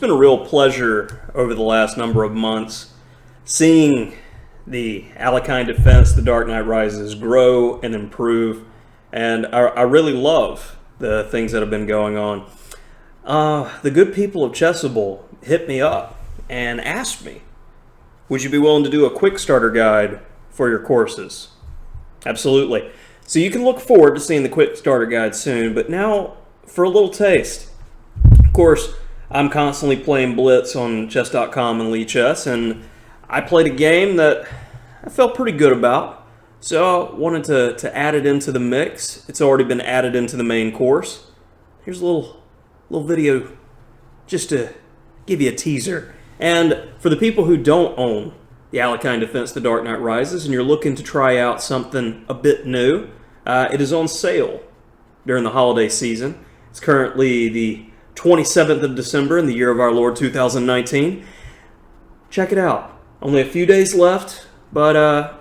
been a real pleasure over the last number of months seeing the Alekhine defense, the Dark Knight Rises, grow and improve. And I really love the things that have been going on. The good people of Chessable hit me up and asked me, would you be willing to do a quick starter guide for your courses? Absolutely. So you can look forward to seeing the quick starter guide soon, but now for a little taste. Of course, I'm constantly playing Blitz on chess.com and Lee Chess, and I played a game that I felt pretty good about, so I wanted to add it into the mix. It's already been added into the main course. Here's a little video just to give you a teaser. And for the people who don't own the Alekhine Defense, The Dark Knight Rises, and you're looking to try out something a bit new, it is on sale during the holiday season. It's currently the 27th of December in the year of our Lord 2019. Check it out. Only a few days left, but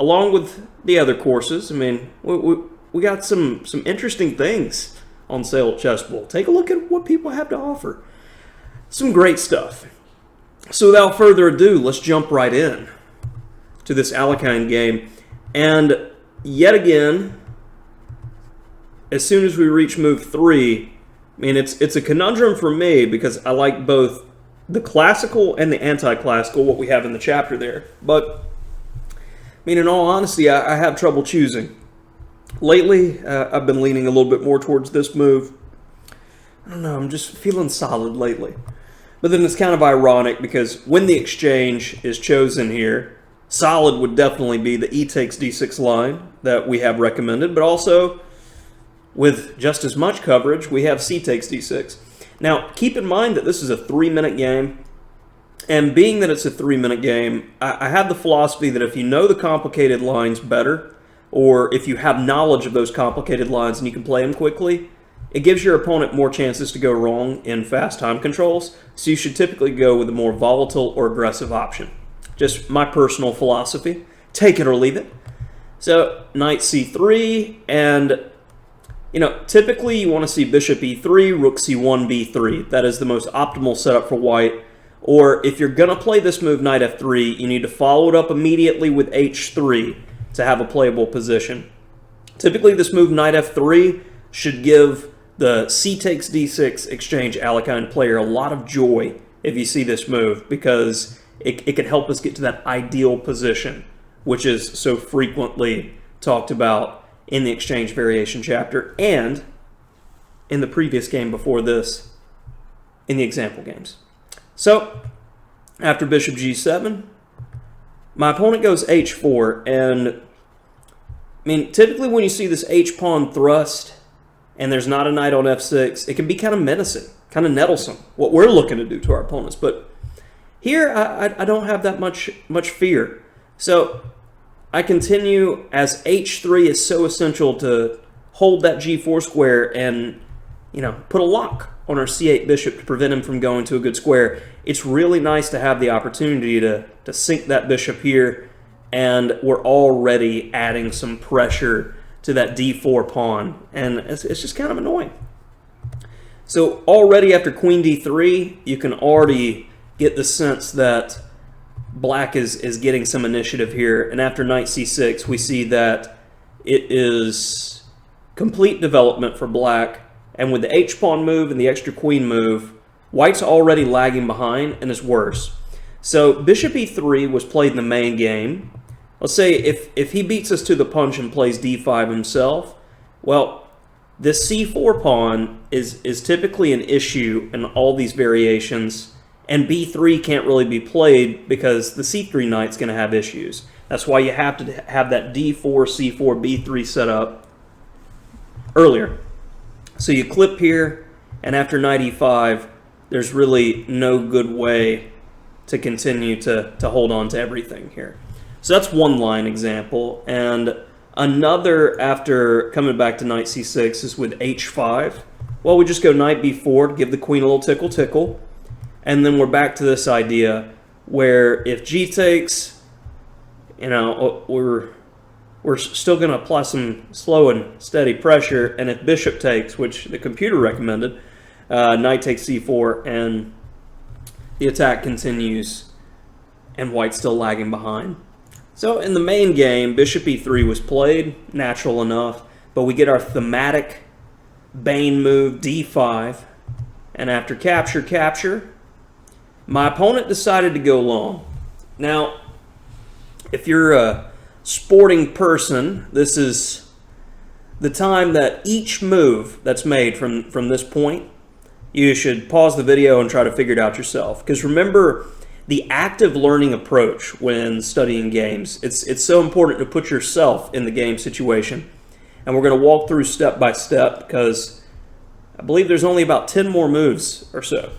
along with the other courses, I mean, we got some interesting things on sale at Chessable. Take a look at what people have to offer. Some great stuff. So without further ado, let's jump right in to this Alekhine game. And yet again, as soon as we reach move 3, I mean, it's a conundrum for me because I like both the classical and the anti-classical, what we have in the chapter there. But, I mean, in all honesty, I have trouble choosing. Lately, I've been leaning a little bit more towards this move. I don't know, I'm just feeling solid lately. But then it's kind of ironic because when the exchange is chosen here, solid would definitely be the E takes D6 line that we have recommended, but also with just as much coverage, we have C takes D6. Now, keep in mind that this is a 3-minute game, and being that it's a 3-minute game, I have the philosophy that if you know the complicated lines better, or if you have knowledge of those complicated lines and you can play them quickly, it gives your opponent more chances to go wrong in fast time controls, so you should typically go with a more volatile or aggressive option. Just my personal philosophy. Take it or leave it. So, knight C3, and you know, typically you want to see bishop e3, rook c1, b3. That is the most optimal setup for white. Or if you're going to play this move, knight f3, you need to follow it up immediately with h3 to have a playable position. Typically this move, knight f3, should give the c takes d6 exchange Alekhine player a lot of joy if you see this move, because it can help us get to that ideal position, which is so frequently talked about in the exchange variation chapter and in the previous game before this in the example games. So after bishop g7, my opponent goes h4, and I mean, typically when you see this h-pawn thrust and there's not a knight on f6, it can be kind of menacing, kind of nettlesome, what we're looking to do to our opponents. But here, I don't have that much fear. So I continue, as h3 is so essential to hold that g4 square and, you know, put a lock on our c8 bishop to prevent him from going to a good square. It's really nice to have the opportunity to sink that bishop here, and we're already adding some pressure to that d4 pawn, and it's just kind of annoying. So already after queen d3, you can already get the sense that black is getting some initiative here, and after knight c6, we see that it is complete development for black, and with the h-pawn move and the extra queen move, white's already lagging behind and is worse. So bishop e3 was played in the main game. Let's say if he beats us to the punch and plays d5 himself, well, this c4 pawn is typically an issue in all these variations, and b3 can't really be played because the c3 knight's going to have issues. That's why you have to have that d4, c4, b3 set up earlier. So you clip here, and after knight e5, there's really no good way to continue to hold on to everything here. So that's one line example. And another, after coming back to knight c6, is with h5. Well, we just go knight b4 to give the queen a little tickle. And then we're back to this idea where if g takes, you know, we're still going to apply some slow and steady pressure. And if bishop takes, which the computer recommended, knight takes c4, and the attack continues, and white's still lagging behind. So in the main game, bishop e3 was played, natural enough, but we get our thematic Bane move, d5, and after capture, my opponent decided to go long. Now, if you're a sporting person, this is the time that each move that's made from this point, you should pause the video and try to figure it out yourself. Because remember, the active learning approach when studying games, it's so important to put yourself in the game situation. And we're going to walk through step by step because I believe there's only about 10 more moves or so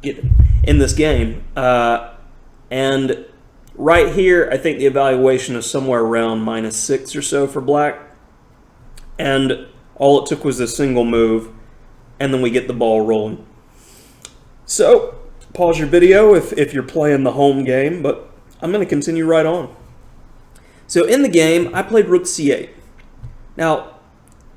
in this game. And right here, I think the evaluation is somewhere around -6 or so for black. And all it took was a single move, and then we get the ball rolling. So, pause your video if you're playing the home game, but I'm going to continue right on. So in the game, I played rook c8. Now,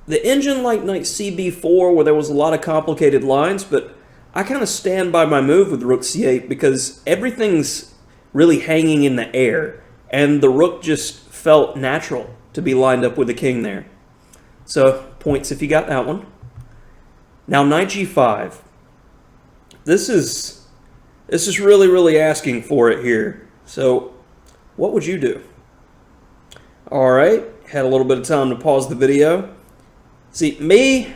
the engine liked knight cb4 where there was a lot of complicated lines, but I kind of stand by my move with rook c8 because everything's really hanging in the air, and the rook just felt natural to be lined up with the king there. So, points if you got that one. Now, knight g5. This is really, really asking for it here. So, what would you do? All right, had a little bit of time to pause the video. See, me,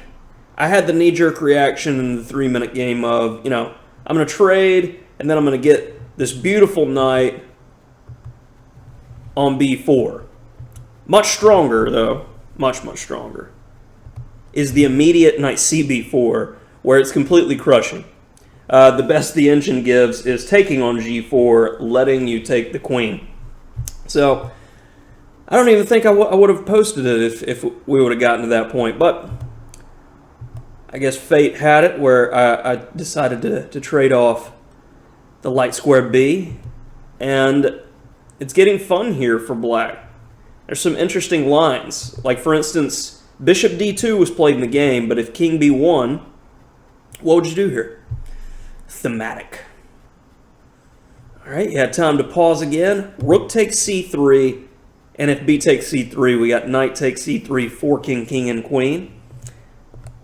I had the knee-jerk reaction in the 3-minute game of, I'm going to trade, and then I'm going to get this beautiful knight on b4. Much stronger, though, much stronger, is the immediate knight cb4, where it's completely crushing. The best the engine gives is taking on g4, letting you take the queen. So, I don't even think I would have posted it if we would have gotten to that point, but I guess fate had it where I decided to trade off the light square b, and it's getting fun here for black. There's some interesting lines, like for instance, bishop d2 was played in the game, but if king b1, what would you do here? Thematic. All right, you had time to pause again. Rook takes c3, and if b takes c3, we got knight takes c3, forking king and queen.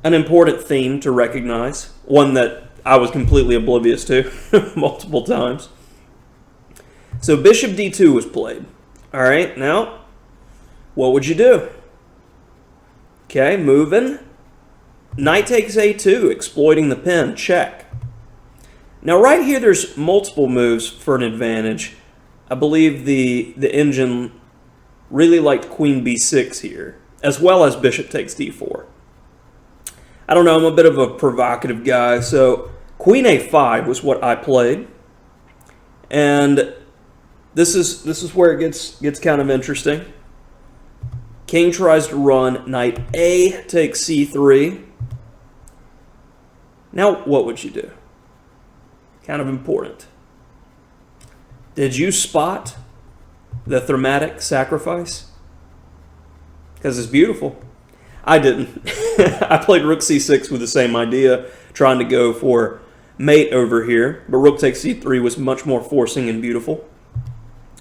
An important theme to recognize, one that I was completely oblivious to multiple times. So bishop d2 was played. All right, now, what would you do? Okay, moving. Knight takes a2, exploiting the pin, check. Now right here there's multiple moves for an advantage. I believe the engine really liked queen b6 here, as well as bishop takes d4. I don't know, I'm a bit of a provocative guy, so queen a5 was what I played. And this is where it gets kind of interesting. King tries to run, knight a takes c3. Now what would you do? Kind of important. Did you spot the thematic sacrifice? Because it's beautiful. I didn't. I played rook c6 with the same idea, trying to go for mate over here, but rook takes c3 was much more forcing and beautiful.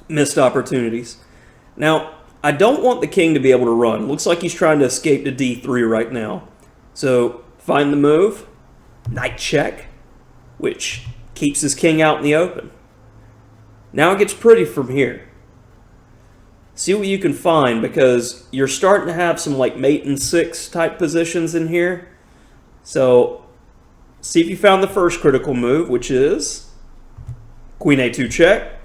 Missed opportunities. Now, I don't want the king to be able to run. Looks like he's trying to escape to d3 right now. So, find the move, knight check, which keeps his king out in the open. Now it gets pretty from here. See what you can find, because you're starting to have some like mate and 6 type positions in here. So see if you found the first critical move, which is queen a2 check.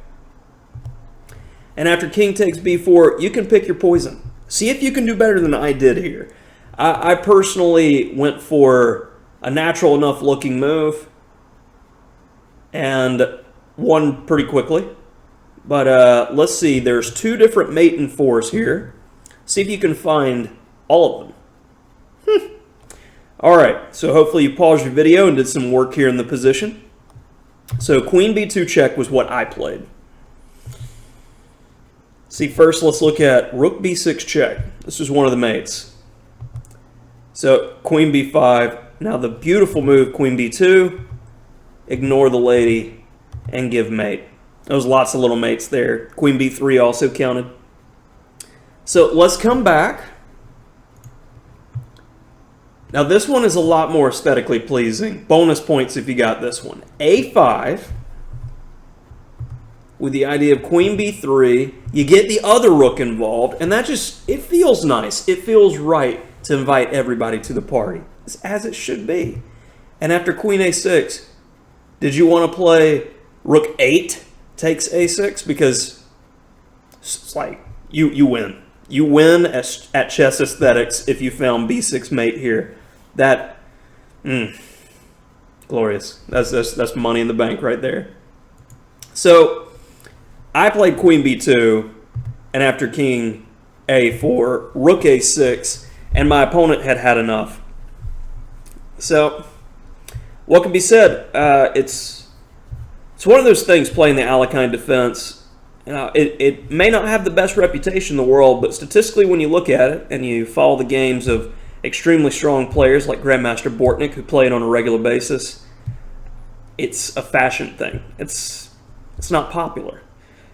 And after king takes b4, you can pick your poison. See if you can do better than I did here. I personally went for a natural enough looking move and won pretty quickly. But let's see, there's 2 different mate and 4s here. See if you can find all of them. Alright, so hopefully you paused your video and did some work here in the position. So queen b2 check was what I played. See, first let's look at rook b6 check. This is one of the mates. So queen b5. Now the beautiful move, queen b2. Ignore the lady. and give mate. There was lots of little mates there. Queen b3 also counted. So let's come back. Now this one is a lot more aesthetically pleasing. Bonus points if you got this one. a5 with the idea of queen b3. You get the other rook involved, and that just, it feels nice. It feels right to invite everybody to the party, as it should be. And after queen a6, did you want to play rook 8 takes a6? Because it's like, you win. You win at chess aesthetics if you found b6 mate here. That, glorious. That's money in the bank right there. So I played queen b2, and after king a4, rook a6, and my opponent had had enough. So what can be said? It's one of those things playing the Alekhine defense. It may not have the best reputation in the world, but statistically when you look at it and you follow the games of extremely strong players like Grandmaster Bortnick, who play it on a regular basis, it's a fashion thing. It's not popular.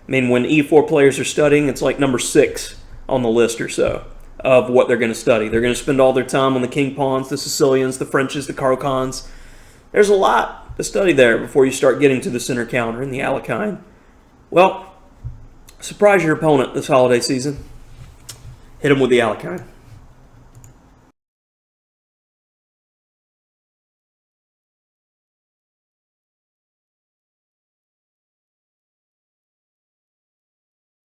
I mean, when e4 players are studying, it's like number 6 on the list or so of what they're going to study. They're going to spend all their time on the king pawns, the Sicilians, the Frenches, the Carocans. There's a lot to study there before you start getting to the center counter in the Alekhine. Well, surprise your opponent this holiday season. Hit him with the Alekhine.